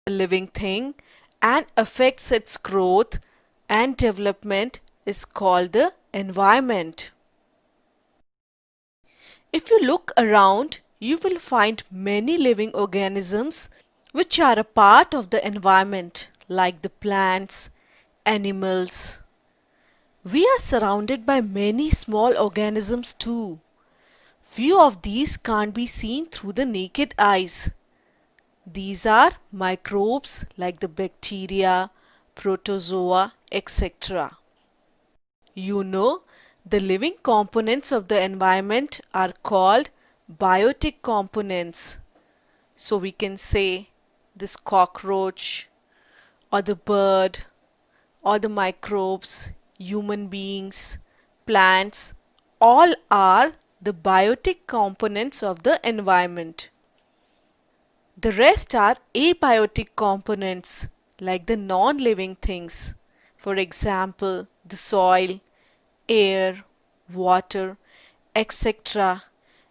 a living thing and affects its growth and development is called the environment. If you look around, you will find many living organisms which are a part of the environment, like the plants, animals. We are surrounded by many small organisms too. Few of these can't be seen through the naked eyes. These are microbes like the bacteria, protozoa, etc. You know, the living components of the environment are called biotic components. So we can say this cockroach or the bird or the microbes, human beings, plants, all are the biotic components of the environment. The rest are abiotic components like the non-living things. For example, the soil, air, water, etc.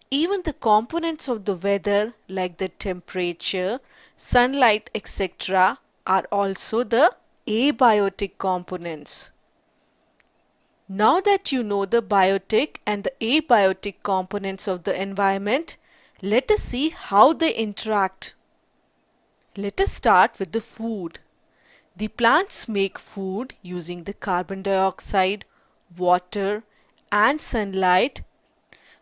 Even the components of the weather like the temperature, sunlight, etc. are also the abiotic components. Now that you know the biotic and the abiotic components of the environment, let us see how they interact. Let us start with the food. The plants make food using the carbon dioxide, water, and sunlight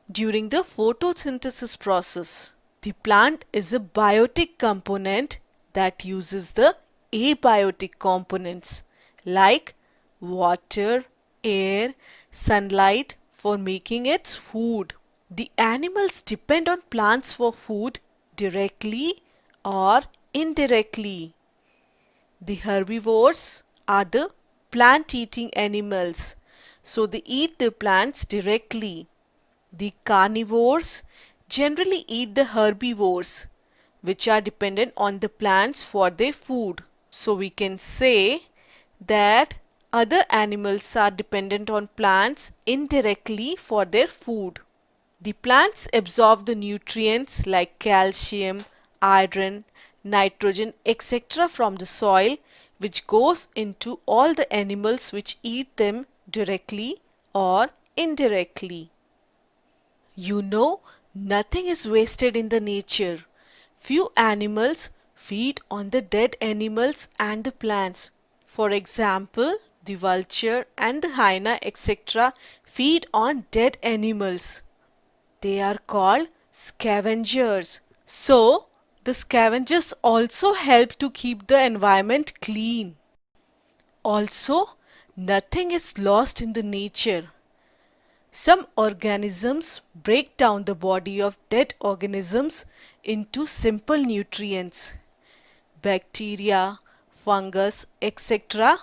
during the photosynthesis process. The plant is a biotic component that uses the abiotic components like water, air, sunlight for making its food. The animals depend on plants for food directly or indirectly. The herbivores are the plant-eating animals, so they eat the plants directly. The carnivores generally eat the herbivores, which are dependent on the plants for their food. So we can say that other animals are dependent on plants indirectly for their food. The plants absorb the nutrients like calcium, iron, nitrogen, etc. from the soil, which goes into all the animals which eat them directly or indirectly. You know, nothing is wasted in the nature. Few animals feed on the dead animals and the plants. For example, the vulture and the hyena, etc. feed on dead animals. They are called scavengers. So, the scavengers also help to keep the environment clean. Also, nothing is lost in the nature. Some organisms break down the body of dead organisms into simple nutrients. Bacteria, fungus, etc.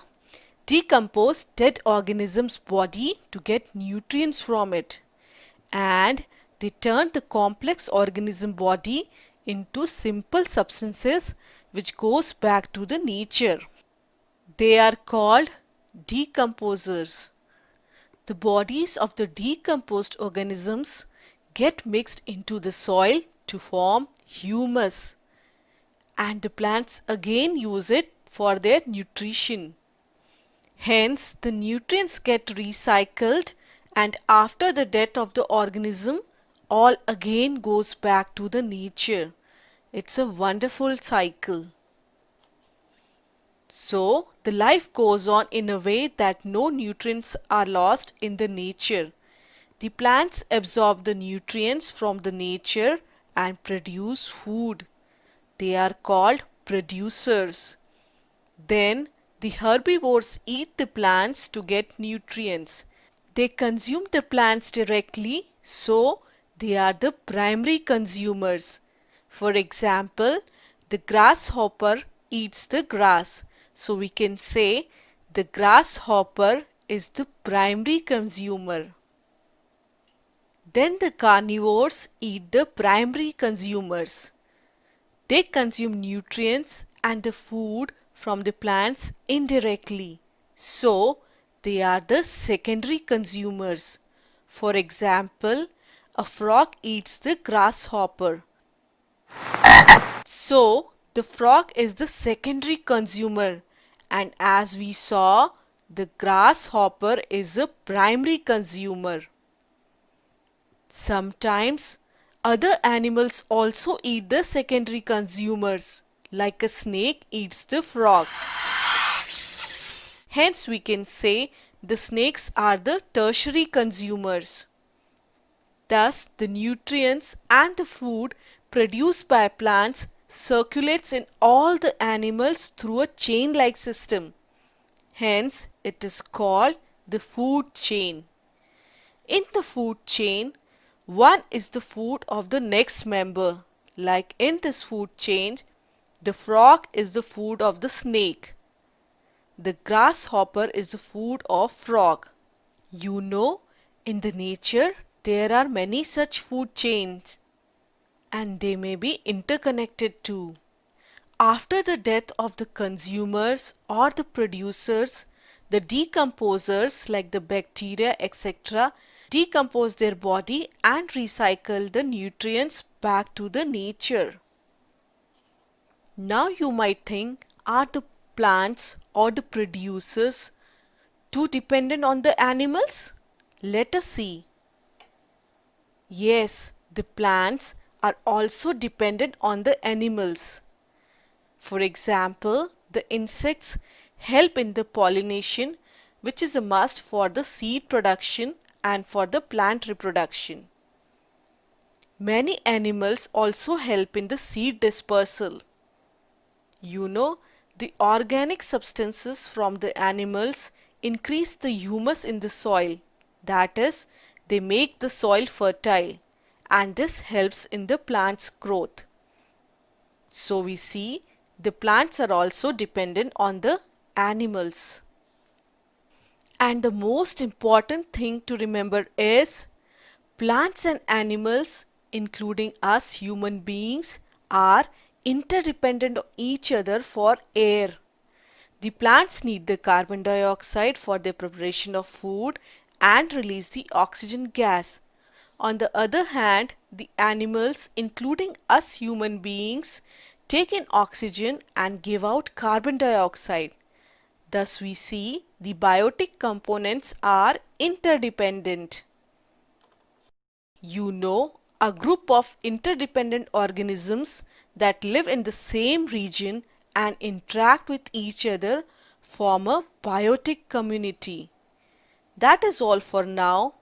decompose dead organisms' body to get nutrients from it, and they turn the complex organism body into simple substances which goes back to the nature. They are called decomposers. The bodies of the decomposed organisms get mixed into the soil to form humus, and the plants again use it for their nutrition. Hence, the nutrients get recycled, and after the death of the organism, all again goes back to the nature. It's a wonderful cycle. So, the life goes on in a way that no nutrients are lost in the nature. The plants absorb the nutrients from the nature and produce food. They are called producers. Then, the herbivores eat the plants to get nutrients. They consume the plants directly, so they are the primary consumers. For example, the grasshopper eats the grass. So we can say the grasshopper is the primary consumer. Then the carnivores eat the primary consumers. They consume nutrients and the food from the plants indirectly. So they are the secondary consumers. For example, a frog eats the grasshopper. So The frog is the secondary consumer, and as we saw, the grasshopper is a primary consumer. Sometimes other animals also eat the secondary consumers, like a snake eats the frog. Hence, we can say the snakes are the tertiary consumers. Thus, the nutrients and the food produced by plants circulates in all the animals through a chain-like system. Hence, it is called the food chain. In the food chain, one is the food of the next member. Like in this food chain, the frog is the food of the snake. The grasshopper is the food of frog. You know, in the nature, there are many such food chains, and they may be interconnected too. After the death of the consumers or the producers, the decomposers like the bacteria etc. decompose their body and recycle the nutrients back to the nature. Now you might think, are the plants or the producers too dependent on the animals? Let us see. Yes, the plants are also dependent on the animals. For example, the insects help in the pollination, which is a must for the seed production and for the plant reproduction. Many animals also help in the seed dispersal. You know, the organic substances from the animals increase the humus in the soil. That is, they make the soil fertile, and this helps in the plant's growth. So we see the plants are also dependent on the animals. And the most important thing to remember is plants and animals, including us human beings, are interdependent on each other for air. The plants need the carbon dioxide for the preparation of food and release the oxygen gas. On the other hand, the animals, including us human beings, take in oxygen and give out carbon dioxide. Thus we see the biotic components are interdependent. You know, a group of interdependent organisms that live in the same region and interact with each other form a biotic community. That is all for now.